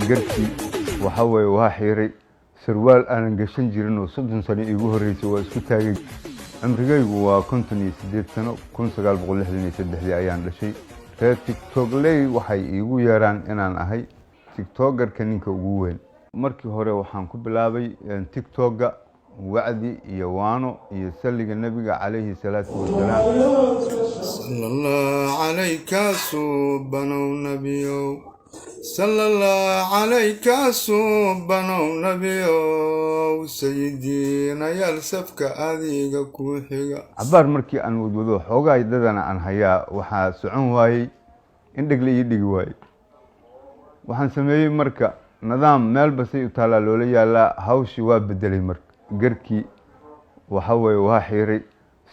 garkii waxa weeye waa xiiray sarwaal aanan gashan jirin oo 30 sano iigu horeysay waa isku taagay cimrigaygu waa 58 sano 1963 ayaan dhashay reer tiktokley waxay iigu yeeraan inaan ahay tiktokerka ninka ugu weyn markii hore waxaan ku bilaabay tiktoka wacdi iyo waano iyo salliga nabiga calayhi salaatu wasalaam sallallahu alayka subhanahu nabiyyu sallallahu alayka subhanahu nabiyyu sayyidina yal safka adiga ku xiga abar markii aan wadwado xoogay dadana aan hayaa waxa socon waayay in dhigli ii dhigi waayay waxaan sameeyay marka nidaam meel basay u taala loola yaala hawshi waa bedelay marka garkii waxa weeye waa xiiray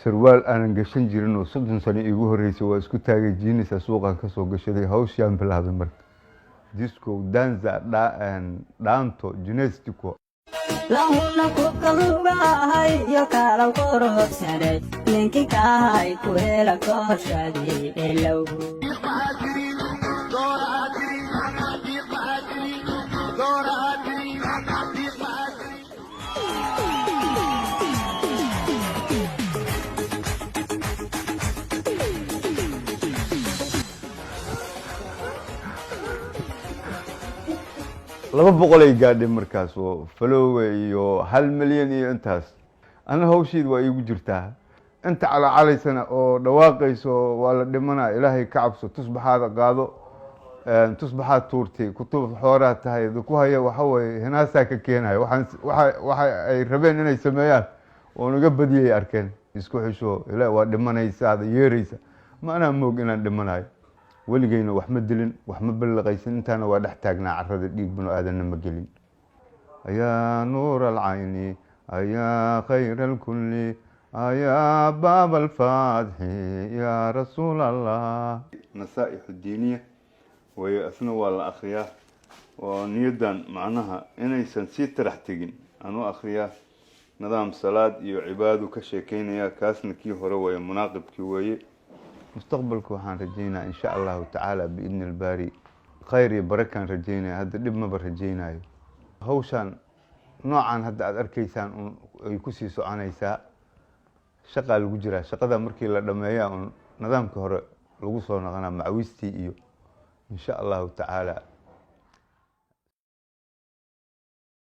sarwaal aanan gashan jirin oo 30 sano iigu horeysay waa isku taagay jiinisa suuqa ka soo gashaday hawshi aan bilaabay marka disco danza danto gymnastico lahuna ku qalbahay yo kala qorosare ninki kahay ku hela koshadi elow laba boqol ay gaadhay markaas oo falowga iyo 1 milyan iyo intaas ana hawshiid waa iigu jirtaa inta calaacalaysana oo dhawaaqayso waa la dhimanaa ilaahay ka cabso tusbaxaada qaado tusbaxaad tuurtay kutub xoolaha tahay ku haya waxa weeye hinaasaa ka keenaya waxa ay rabeen inay sameeyaan oo naga badiyay arkeen isku xisho ilaa waa dhimanaysaa yeeraysa ma ana moog inaan dhimanayo weligayna wax ma dilin wax ma balaqaysan intaana waa dhex taagnaa carrada dhiig bino aadanna ma gelin ayaa nuur alcayni ayaa khayr alkulli ayaa baab alfaadxi yaa rasuul allah nasaaixu diiniya way asna waa la akhriyaa oo niyadan macnaha inaysan sii tarax tegin anu akhriyaa nidaam salaad iyo cibaado ka sheekeynaya kaasna kii hore way munaaqibkii weeye mustaqbalku waxaan rajeynaa insha Allah ta'ala biidn al-bari khayr iyo barakan rajeynaa hadda dib ma barajeynayo hawshan noocan hadda aad arkaysaan ay ku sii soconaysaa shaqa lagu jira shaqada markii la dhameeyo nidaamka hore lagu soo noqonaa macawistii iyo insha Allah ta'ala